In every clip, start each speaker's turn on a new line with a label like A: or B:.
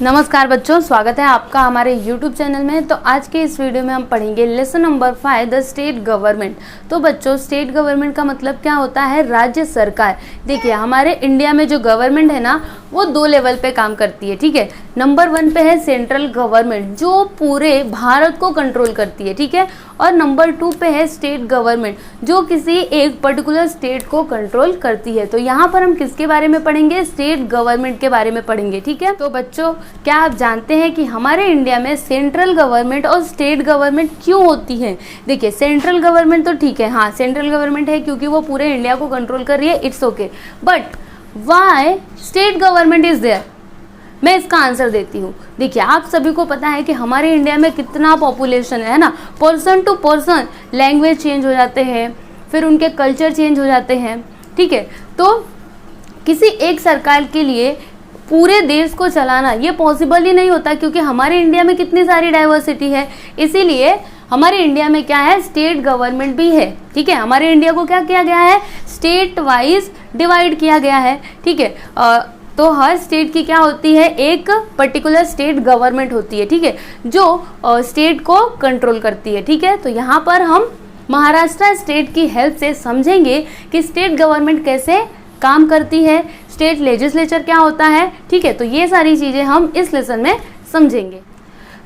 A: नमस्कार बच्चों, स्वागत है आपका हमारे YouTube चैनल में। तो आज के इस वीडियो में हम पढ़ेंगे lesson number 5 the state government. तो बच्चों, स्टेट गवर्नमेंट का मतलब क्या होता है? राज्य सरकार। देखिए, हमारे इंडिया में जो गवर्नमेंट है ना, वो 2 लेवल पे काम करती है। ठीक है, नंबर 1 पे है सेंट्रल गवर्नमेंट जो पूरे भारत को कंट्रोल करती है। ठीक है, और नंबर 2 पे है स्टेट गवर्नमेंट जो किसी एक पर्टिकुलर स्टेट को कंट्रोल करती है। तो यहाँ पर हम किसके बारे में पढ़ेंगे? स्टेट गवर्नमेंट के बारे में पढ़ेंगे। ठीक है, तो बच्चों, क्या आप जानते हैं कि हमारे इंडिया में सेंट्रल गवर्नमेंट और स्टेट गवर्नमेंट क्यों होती है? देखिए, सेंट्रल गवर्नमेंट तो ठीक है, हाँ सेंट्रल गवर्नमेंट है क्योंकि वो पूरे इंडिया को कंट्रोल कर रही है, it's okay. But why state government is there? मैं इसका आंसर देती हूँ। देखिए, आप सभी को पता है कि हमारे इंडिया में कितना पॉपुलेशन है ना, person to person language change हो जाते हैं, फिर उनके कल्चर चेंज हो जाते हैं। ठीक है, तो किसी एक सरकार के लिए पूरे देश को चलाना ये पॉसिबल ही नहीं होता क्योंकि हमारे इंडिया में कितनी सारी डाइवर्सिटी है। इसीलिए हमारे इंडिया में क्या है? स्टेट गवर्नमेंट भी है। ठीक है, हमारे इंडिया को क्या किया गया है? स्टेट वाइज डिवाइड किया गया है। ठीक है, तो हर स्टेट की क्या होती है? एक पर्टिकुलर स्टेट गवर्नमेंट होती है। ठीक है, जो स्टेट को कंट्रोल करती है। ठीक है, तो यहाँ पर हम महाराष्ट्र स्टेट की हेल्प से समझेंगे कि स्टेट गवर्नमेंट कैसे काम करती है, स्टेट लेजिस्लेचर क्या होता है। ठीक है, तो ये सारी चीज़ें हम इस लेसन में समझेंगे।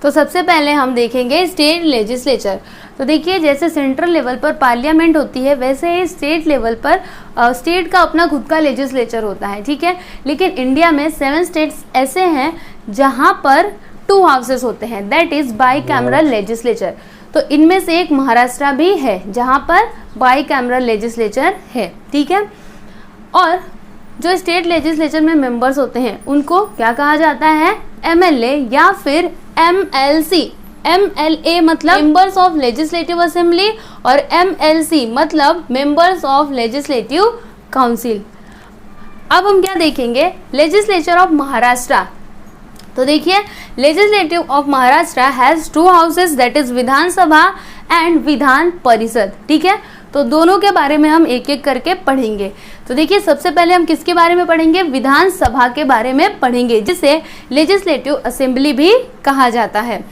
A: तो सबसे पहले हम देखेंगे स्टेट लेजिस्लेचर। तो देखिए, जैसे सेंट्रल लेवल पर पार्लियामेंट होती है, वैसे ही स्टेट लेवल पर स्टेट का अपना खुद का लेजिस्लेचर होता है। ठीक है, लेकिन इंडिया में 7 स्टेट्स ऐसे हैं जहाँ पर 2 हाउसेस होते हैं, that is by cameral legislature. तो इनमें से एक महाराष्ट्र भी है जहाँ पर बाई कैमरल लेजिस्लेचर है। ठीक है, और जो स्टेट लेजिस्लेचर में मेंबर्स होते हैं उनको क्या कहा जाता है? MLA या फिर MLC। MLA मतलब मेंबर्स ऑफ लेजिस्लेटिव असेंबली और MLC मतलब मेंबर्स ऑफ लेजिस्लेटिव काउंसिल। अब हम क्या देखेंगे? Legislature of Maharashtra. तो देखिए, legislative of Maharashtra has 2 houses, that is Vidhan Sabha and Vidhan परिषद। ठीक है, तो दोनों के बारे में हम एक एक करके पढ़ेंगे। तो देखिए, सबसे पहले हम किसके बारे में पढ़ेंगे? विधानसभा के बारे में पढ़ेंगे, जिसे लेजिस्लेटिव असेंबली भी कहा जाता है।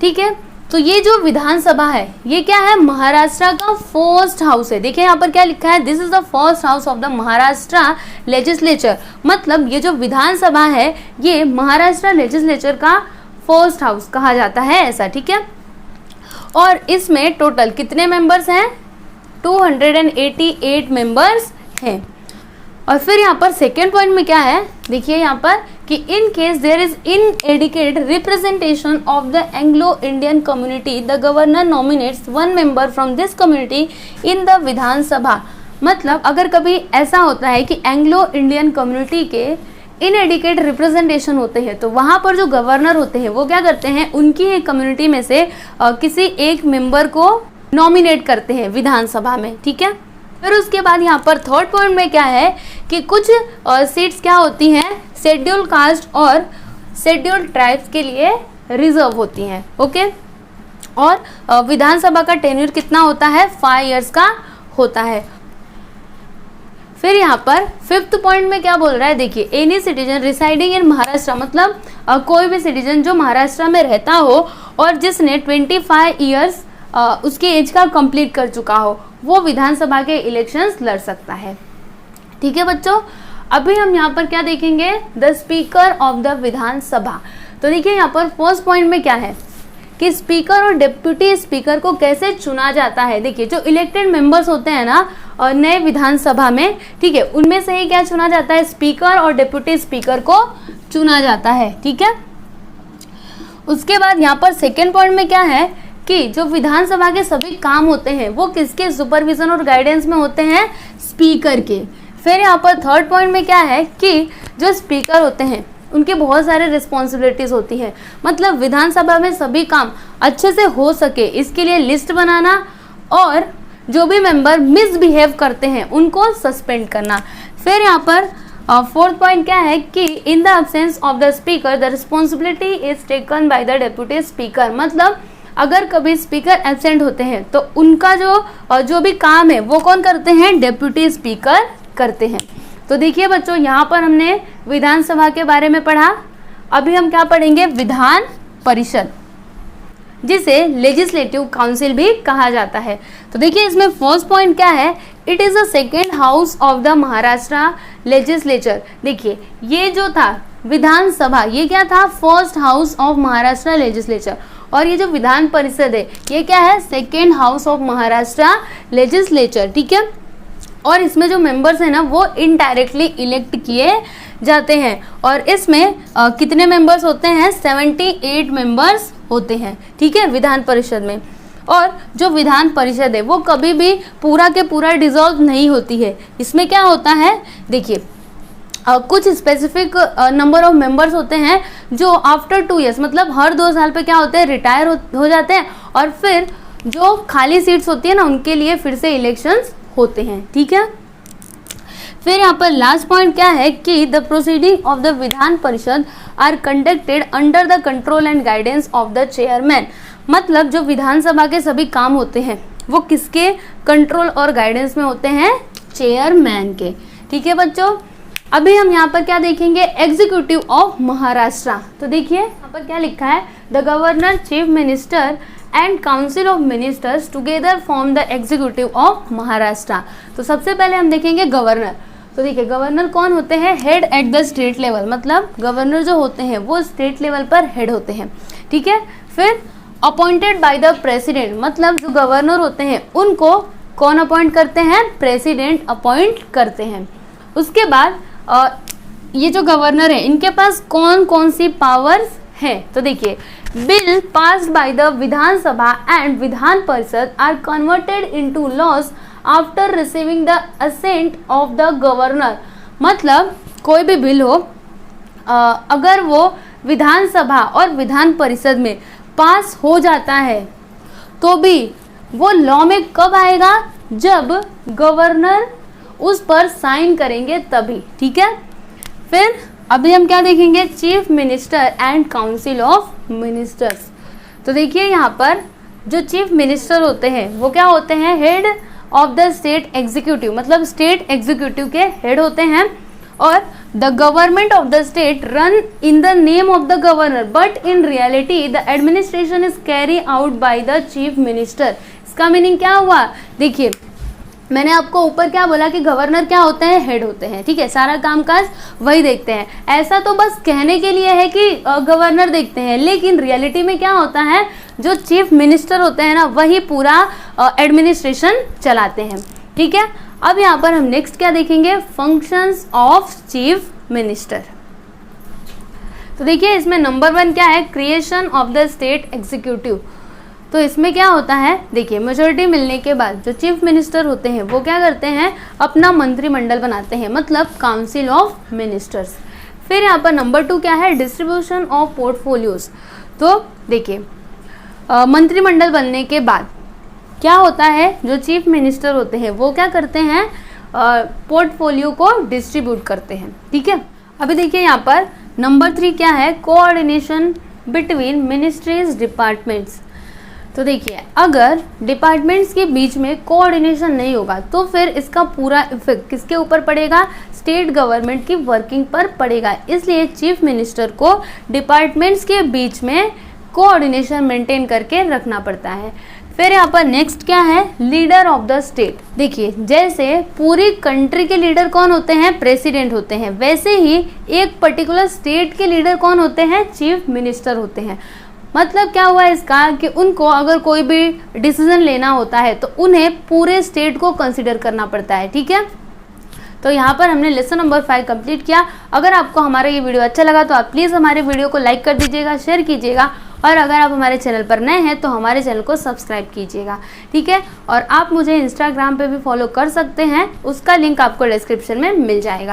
A: ठीक है, तो ये जो विधानसभा है ये क्या है? महाराष्ट्र का फर्स्ट हाउस है। देखिए, यहाँ पर क्या लिखा है? This is the first house of the Maharashtra legislature. मतलब ये जो विधानसभा है ये महाराष्ट्र लेजिस्लेचर का फर्स्ट हाउस कहा जाता है, ऐसा। ठीक है, और इसमें टोटल कितने मेंबर्स हैं? 288 मेंबर्स हैं। और फिर यहाँ पर सेकेंड पॉइंट में क्या है? देखिए यहाँ पर कि in case there is inadequate representation of the Anglo Indian community, the governor nominates 1 member from this community in the Vidhan Sabha. मतलब अगर कभी ऐसा होता है कि एंग्लो इंडियन कम्युनिटी के इनएडिक्वेट रिप्रेजेंटेशन होते हैं, तो वहाँ पर जो गवर्नर होते हैं वो क्या करते हैं? उनकी एक कम्युनिटी में से किसी एक मेंबर को नॉमिनेट करते हैं विधानसभा में। ठीक है, फिर उसके बाद यहाँ पर थर्ड पॉइंट में क्या है कि कुछ सीट्स क्या होती हैं? शेड्यूल कास्ट और शेड्यूल ट्राइब्स के लिए रिजर्व होती हैं। ओके, और विधानसभा का टेन्यूर कितना होता है? 5 इयर्स का होता है। फिर यहाँ पर 5th पॉइंट में क्या बोल रहा है? देखिए, any citizen residing in Maharashtra, मतलब कोई भी सिटीजन जो महाराष्ट्र में रहता हो और जिसने 25 इयर्स उसकी एज का कंप्लीट कर चुका हो, वो विधानसभा के इलेक्शंस लड़ सकता है। ठीक है बच्चों, अभी हम यहाँ पर क्या देखेंगे? द स्पीकर ऑफ द विधानसभा। तो देखिए, यहाँ पर फर्स्ट पॉइंट में क्या है कि स्पीकर और डिप्टी स्पीकर को कैसे चुना जाता है। देखिए, जो इलेक्टेड मेंबर्स होते हैं ना और नए विधानसभा में, ठीक है, उनमें से ही क्या चुना जाता है? स्पीकर और डिप्टी स्पीकर को चुना जाता है। ठीक है, उसके बाद यहाँ पर सेकेंड पॉइंट में क्या है कि जो विधानसभा के सभी काम होते हैं वो किसके सुपरविजन और गाइडेंस में होते हैं? स्पीकर के। फिर यहाँ पर थर्ड पॉइंट में क्या है कि जो स्पीकर होते हैं उनके बहुत सारे रिस्पॉन्सिबिलिटीज होती हैं। मतलब विधानसभा में सभी काम अच्छे से हो सके इसके लिए लिस्ट बनाना और जो भी मेंबर मिसबिहेव करते हैं उनको सस्पेंड करना। फिर यहाँ पर फोर्थ पॉइंट क्या है कि in the absence of the speaker the responsibility is taken by the deputy speaker. मतलब अगर कभी स्पीकर एब्सेंट होते हैं तो उनका जो भी काम है वो कौन करते हैं? डेप्यूटी स्पीकर करते हैं। तो देखिए बच्चों, यहाँ पर हमने विधानसभा के बारे में पढ़ा, अभी हम क्या पढ़ेंगे, विधान परिषद, जिसे लेजिस्लेटिव काउंसिल भी कहा जाता है। तो देखिए इसमें फर्स्ट पॉइंट क्या है, it is the second house of the Maharashtra legislature. देखिए ये जो था विधानसभा, ये क्या था, first house of Maharashtra legislature, और ये जो विधान परिषद है ये क्या है, second house of Maharashtra legislature, ठीक है। और इसमें जो मेंबर्स हैं ना वो इनडायरेक्टली इलेक्ट किए जाते हैं, और इसमें कितने मेंबर्स होते हैं, 78 मेंबर्स होते हैं, ठीक है, विधान परिषद में। और जो विधान परिषद है वो कभी भी पूरा के पूरा डिसॉल्व नहीं होती है। इसमें क्या होता है, देखिए कुछ स्पेसिफिक नंबर ऑफ मेंबर्स होते हैं जो आफ्टर 2 इयर्स, मतलब हर 2 साल पे क्या होते हैं, रिटायर हो जाते हैं, और फिर जो खाली सीट्स होती है ना उनके लिए फिर से इलेक्शंस होते हैं, ठीक है। फिर यहाँ पर लास्ट पॉइंट क्या है कि the proceeding of the Vidhan Parishad are conducted under the control and guidance of the chairman. मतलब जो विधानसभा के सभी काम होते हैं वो किसके कंट्रोल और गाइडेंस में होते हैं, चेयरमैन के, ठीक है बच्चों। अभी हम यहाँ पर क्या देखेंगे, एग्जीक्यूटिव ऑफ महाराष्ट्र। तो देखिए यहाँ पर क्या लिखा है, the governor, chief minister and council of ministers together form the executive of Maharashtra. तो सबसे पहले हम देखेंगे गवर्नर। तो देखिए गवर्नर कौन होते हैं, head at the state level, मतलब गवर्नर जो होते हैं वो स्टेट लेवल पर हेड होते हैं, ठीक है। फिर अपॉइंटेड बाय द प्रेसिडेंट, मतलब जो गवर्नर होते हैं उनको कौन अपॉइंट करते हैं, प्रेसिडेंट अपॉइंट करते हैं। उसके बाद ये जो गवर्नर है इनके पास कौन कौन सी पावर्स है, तो देखिए bill passed by the Vidhan Sabha and Vidhan Parishad are converted into laws after receiving the assent of the governor. मतलब कोई भी बिल हो अगर वो विधानसभा और विधान परिषद में पास हो जाता है तो भी वो लॉ में कब आएगा, जब गवर्नर उस पर साइन करेंगे तभी, ठीक है। फिर अभी हम क्या देखेंगे, chief minister and council of ministers. तो देखिए यहाँ पर जो चीफ मिनिस्टर होते हैं वो क्या होते हैं, head of the state executive, मतलब स्टेट एग्जीक्यूटिव के हेड होते हैं। और the government of the state run in the name of the governor but in reality the administration is carry out by the chief minister. इसका meaning क्या हुआ, देखिए मैंने आपको ऊपर क्या बोला कि गवर्नर क्या होते हैं, हेड होते हैं, ठीक है, सारा कामकाज वही देखते हैं। ऐसा तो बस कहने के लिए है कि गवर्नर देखते हैं, लेकिन रियलिटी में क्या होता है, जो चीफ मिनिस्टर होते हैं ना वही पूरा एडमिनिस्ट्रेशन चलाते हैं, ठीक है। अब यहाँ पर हम नेक्स्ट क्या देखेंगे, फंक्शंस ऑफ चीफ मिनिस्टर। तो देखिए इसमें नंबर 1 क्या है, creation of the state executive. तो इसमें क्या होता है, देखिए मेजोरिटी मिलने के बाद जो चीफ मिनिस्टर होते हैं वो क्या करते हैं, अपना मंत्रिमंडल बनाते हैं, मतलब काउंसिल ऑफ मिनिस्टर्स। फिर यहाँ पर नंबर 2 क्या है, डिस्ट्रीब्यूशन ऑफ पोर्टफोलियोज। तो देखिए मंत्रिमंडल बनने के बाद क्या होता है, जो चीफ मिनिस्टर होते हैं वो क्या करते हैं, पोर्टफोलियो को डिस्ट्रीब्यूट करते हैं, ठीक है। अभी देखिए यहाँ पर नंबर 3 क्या है, कोऑर्डिनेशन बिटवीन मिनिस्ट्रीज डिपार्टमेंट्स। तो देखिए अगर डिपार्टमेंट्स के बीच में कोऑर्डिनेशन नहीं होगा तो फिर इसका पूरा इफेक्ट किसके ऊपर पड़ेगा, स्टेट गवर्नमेंट की वर्किंग पर पड़ेगा। इसलिए चीफ मिनिस्टर को डिपार्टमेंट्स के बीच में कोऑर्डिनेशन मेंटेन करके रखना पड़ता है। फिर यहाँ पर नेक्स्ट क्या है, लीडर ऑफ द स्टेट। देखिए जैसे पूरी कंट्री के लीडर कौन होते हैं, प्रेसिडेंट होते हैं, वैसे ही एक पर्टिकुलर स्टेट के लीडर कौन होते हैं, चीफ मिनिस्टर होते हैं। मतलब क्या हुआ इसका कि उनको अगर कोई भी डिसीजन लेना होता है तो उन्हें पूरे स्टेट को कंसिडर करना पड़ता है, ठीक है। तो यहाँ पर हमने लेसन नंबर 5 कंप्लीट किया। अगर आपको हमारा ये वीडियो अच्छा लगा तो आप प्लीज़ हमारे वीडियो को लाइक कर दीजिएगा, शेयर कीजिएगा, और अगर आप हमारे चैनल पर नए हैं तो हमारे चैनल को सब्सक्राइब कीजिएगा, ठीक है। और आप मुझे इंस्टाग्राम पे भी फॉलो कर सकते हैं, उसका लिंक आपको डिस्क्रिप्शन में मिल जाएगा।